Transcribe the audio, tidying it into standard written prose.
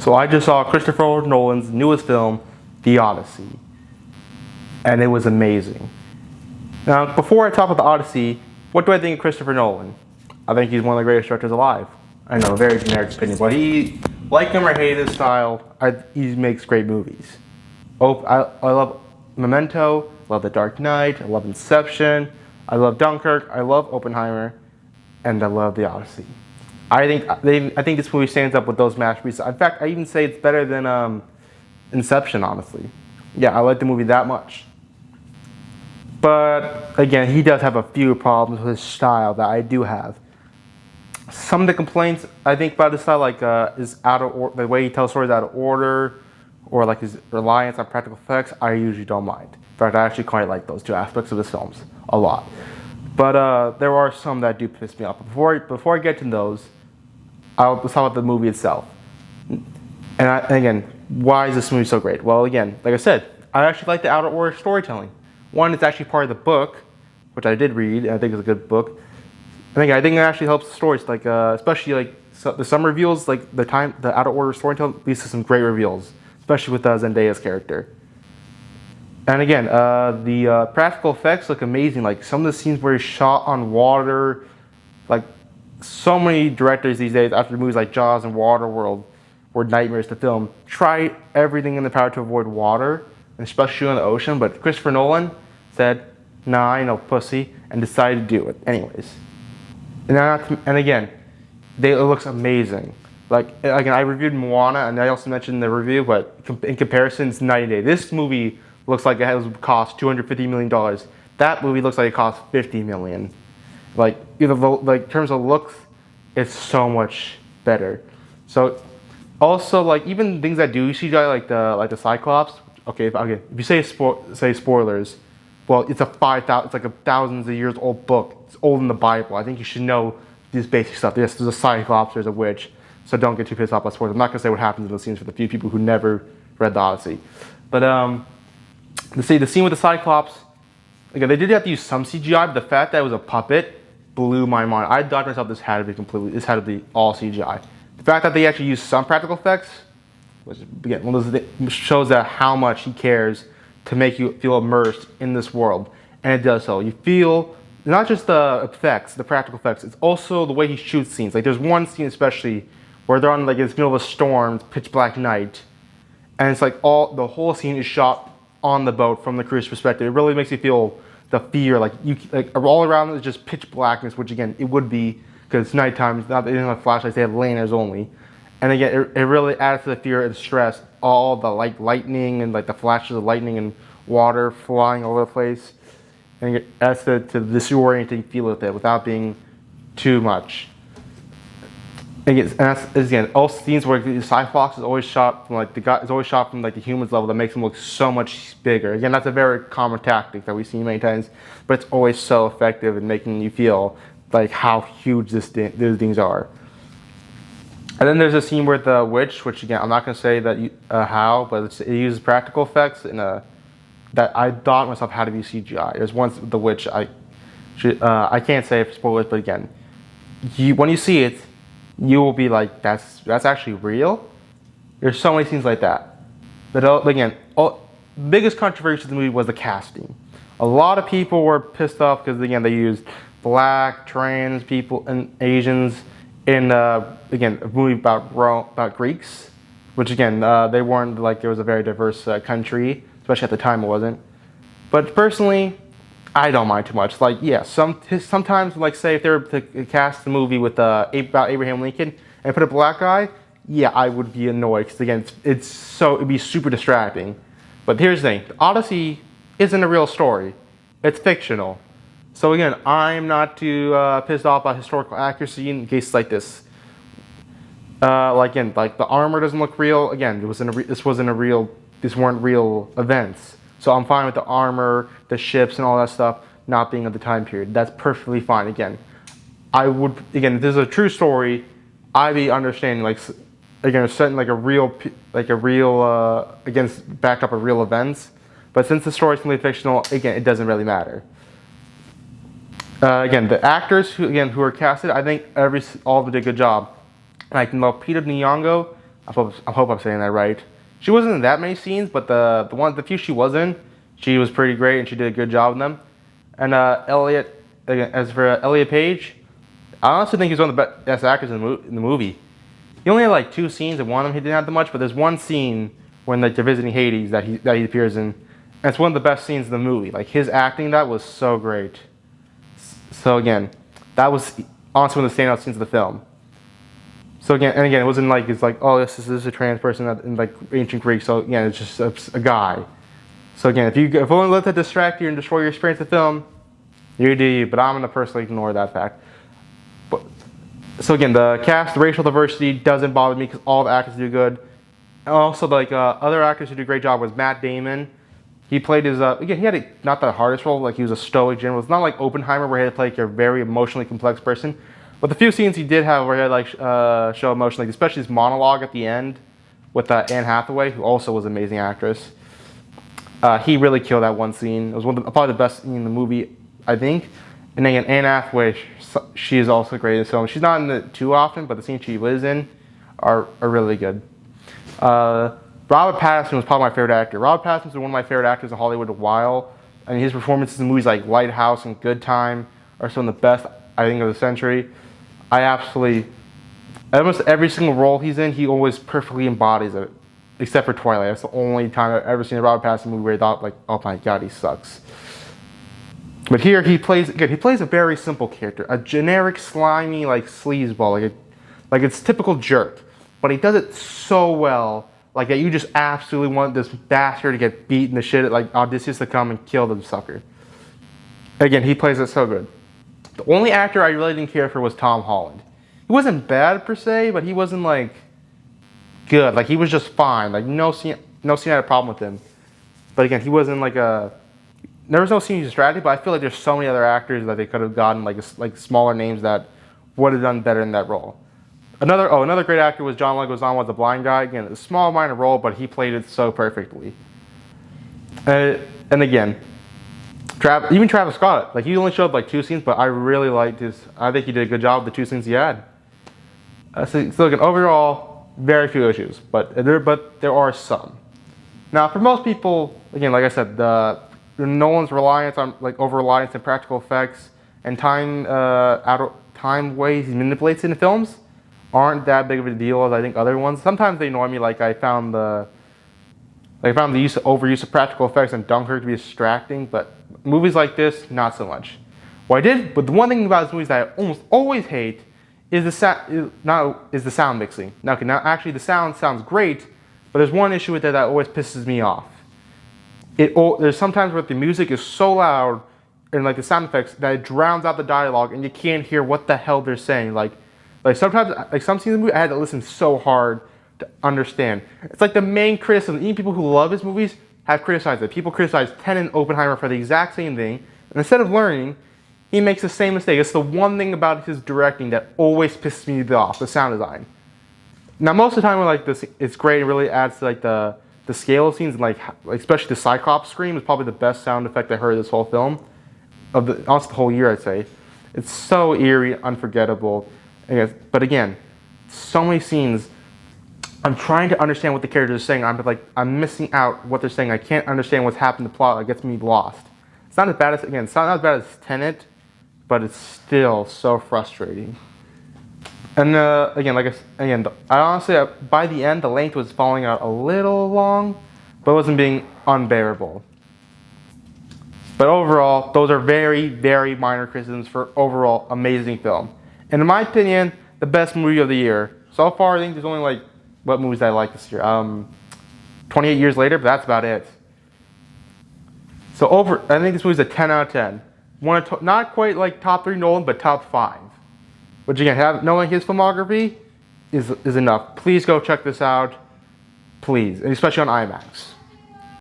So I just saw Christopher Nolan's newest film, The Odyssey, and it was amazing. Now, before I talk about The Odyssey, what do I think of Christopher Nolan? I think he's one of the greatest directors alive. I know, very generic opinion, but like him or hate his style, he makes great movies. Oh, I love Memento, I love The Dark Knight, I love Inception, I love Dunkirk, I love Oppenheimer, and I love The Odyssey. I think this movie stands up with those masterpieces. In fact, I even say it's better than Inception, honestly. Yeah, I like the movie that much. But again, he does have a few problems with his style that I do have. Some of the complaints I think about his style, like the way he tells stories out of order, or like his reliance on practical effects, I usually don't mind. In fact, I actually quite like those two aspects of his films a lot. But there are some that do piss me off. Before I get to those, let's talk about the movie itself. And again, why is this movie so great? Well, again, like I said, I actually like the out of order storytelling. One, it's actually part of the book, which I did read, and I think it's a good book. I think it actually helps the stories, like especially like some reveals, like the out of order storytelling leads to some great reveals, especially with Zendaya's character. And again, the practical effects look amazing. Like some of the scenes where he's shot on water, like so many directors these days after movies like Jaws and Waterworld were nightmares to film, try everything in their power to avoid water, and especially in the ocean. But Christopher Nolan said, "Nah, I ain't no pussy," and decided to do it anyways. And again, it looks amazing. Like again, I reviewed Moana, and I also mentioned in the review, but in comparison, it's night and day. This movie looks like it cost $250 million. That movie looks like it cost $50 million. Like in terms of looks, it's so much better. So also like even things that do CGI, like the Cyclops. Okay, if you say spoilers, well, it's like a thousands of years old book. It's old in the Bible. I think you should know this basic stuff. Yes, there's a Cyclops, there's a witch. So don't get too pissed off by spoilers. I'm not gonna say what happens in those scenes for the few people who never read the Odyssey. But the scene with the Cyclops, again, they did have to use some CGI, but the fact that it was a puppet blew my mind. I thought to myself, this had to be all CGI. The fact that they actually used some practical effects, which again, shows that how much he cares to make you feel immersed in this world, and it does so. You feel not just the effects, the practical effects, it's also the way he shoots scenes. Like there's one scene especially where they're on like in the middle of a storm, pitch black night, and it's like the whole scene is shot on the boat from the crew's perspective. It really makes you feel the fear, like all around is just pitch blackness, which again it would be because it's nighttime. They didn't have flashlights; they had lanterns only. And again, it really adds to the fear and stress. All the lightning and like the flashes of lightning and water flying all over the place, and it adds to the disorienting feel of it without being too much. And again, all scenes where the Cyclops is always shot from like the human's level that makes him look so much bigger. Again, that's a very common tactic that we've seen many times, but it's always so effective in making you feel like how huge these things are. And then there's a scene where the witch, which again, I'm not going to say that how, but it uses practical effects that I thought myself had to be CGI. There's once the witch, I can't say if spoilers, but again, when you see it, you will be like, that's actually real? There's so many scenes like that. But again, the biggest controversy of the movie was the casting. A lot of people were pissed off because again, they used black, trans people, and Asians in again a movie about Greeks, which again they weren't like there was a very diverse country, especially at the time it wasn't. But personally, I don't mind too much. Like yeah, sometimes like say if they were to cast the movie with about Abraham Lincoln and put a black guy, yeah, I would be annoyed because again it'd be super distracting. But here's the thing: the Odyssey isn't a real story; it's fictional. So again, I'm not too pissed off by historical accuracy in cases like this. Like the armor doesn't look real. Again, these weren't real events. So I'm fine with the armor, the ships, and all that stuff not being of the time period. That's perfectly fine. Again, if this is a true story, I'd be understanding setting backed up of real events. But since the story is completely fictional, again, it doesn't really matter. Again, the actors who are casted, I think all of them did a good job. Like Lupita Nyong'o, I hope I'm saying that right. She wasn't in that many scenes, but the few she was in, she was pretty great and she did a good job in them. And Elliot, again, as for Elliot Page, I honestly think he's one of the best actors in the movie. He only had like 2 scenes, and one of them he didn't have that much. But there's one scene when like they're visiting Hades that he appears in, and it's one of the best scenes in the movie. Like his acting, that was so great. So again, that was honestly one of the standout scenes of the film. So again, it wasn't like it's like, oh, this is a trans person in like ancient Greek. So again, it's just a guy. So again, if you only let that distract you and destroy your experience of the film, you do you. But I'm gonna personally ignore that fact. But so again, the cast, the racial diversity doesn't bother me because all the actors do good. And also, like other actors who do a great job was Matt Damon. He played his again. He had not the hardest role. Like he was a stoic general. It's not like Oppenheimer where he had to play like a very emotionally complex person. But the few scenes he did have where he had like show emotion, like especially his monologue at the end with Anne Hathaway, who also was an amazing actress. He really killed that one scene. It was probably the best scene in the movie, I think. And again, Anne Hathaway, she is also great in this film. She's not in it too often, but the scenes she lives in are really good. Robert Pattinson was probably my favorite actor. Robert Pattinson was one of my favorite actors in Hollywood a while. I mean, his performances in movies like Lighthouse and Good Time are some of the best, I think, of the century. Almost every single role he's in, he always perfectly embodies it. Except for Twilight. That's the only time I've ever seen a Robert Pattinson movie where I thought, like, oh my god, he sucks. But here he plays a very simple character, a generic slimy like sleazeball, like it's typical jerk, but he does it so well, like that you just absolutely want this bastard to get beaten to shit, like Odysseus to come and kill the sucker. Again, he plays it so good. The only actor I really didn't care for was Tom Holland. He wasn't bad per se, but he wasn't like good. Like he was just fine. Like no scene had a problem with him. But again, he wasn't like there was no scene strategy, but I feel like there's so many other actors that they could have gotten like smaller names that would have done better in that role. Another great actor was John Leguizamo as the blind guy. Again, a small minor role, but he played it so perfectly. And again, even Travis Scott, like he only showed like 2 scenes, but I really liked his. I think he did a good job with the 2 scenes he had. So again, overall, very few issues, but there are some. Now, for most people, again, like I said, Nolan's reliance on over-reliance on practical effects and time ways he manipulates in the films aren't that big of a deal as I think other ones. Sometimes they annoy me. Like I found the overuse of practical effects in Dunkirk to be distracting, but movies like this, not so much. But the one thing about these movies that I almost always hate is the sound mixing. Now actually the sound sounds great, but there's one issue with it that always pisses me off. There's sometimes where the music is so loud and like the sound effects that it drowns out the dialogue and you can't hear what the hell they're saying. Like sometimes, like some scenes of the movie, I had to listen so hard to understand. It's like the main criticism. Even people who love his movies have criticized it. People criticize Tenet and Oppenheimer for the exact same thing, and instead of learning, he makes the same mistake. It's the one thing about his directing that always pisses me off: the sound design. Now, most of the time, when like this, it's great. It really adds to like the scale of scenes, and like especially the Cyclops scream is probably the best sound effect I heard this whole film, almost the whole year, I'd say. It's so eerie, unforgettable. But again, so many scenes. I'm trying to understand what the characters are saying. I'm missing out what they're saying. I can't understand what's happened to the plot. It gets me lost. It's not as bad as Tenet, but it's still so frustrating. And I honestly, by the end, the length was falling out a little long, but it wasn't being unbearable. But overall, those are very, very minor criticisms for overall amazing film. And in my opinion, the best movie of the year. So far, I think there's only like, what movies I like this year? 28 Years Later, but that's about it. So I think this movie's a 10 out of 10. Not quite like top 3 Nolan, but top 5. Which again, knowing his filmography is enough. Please go check this out. Please, and especially on IMAX.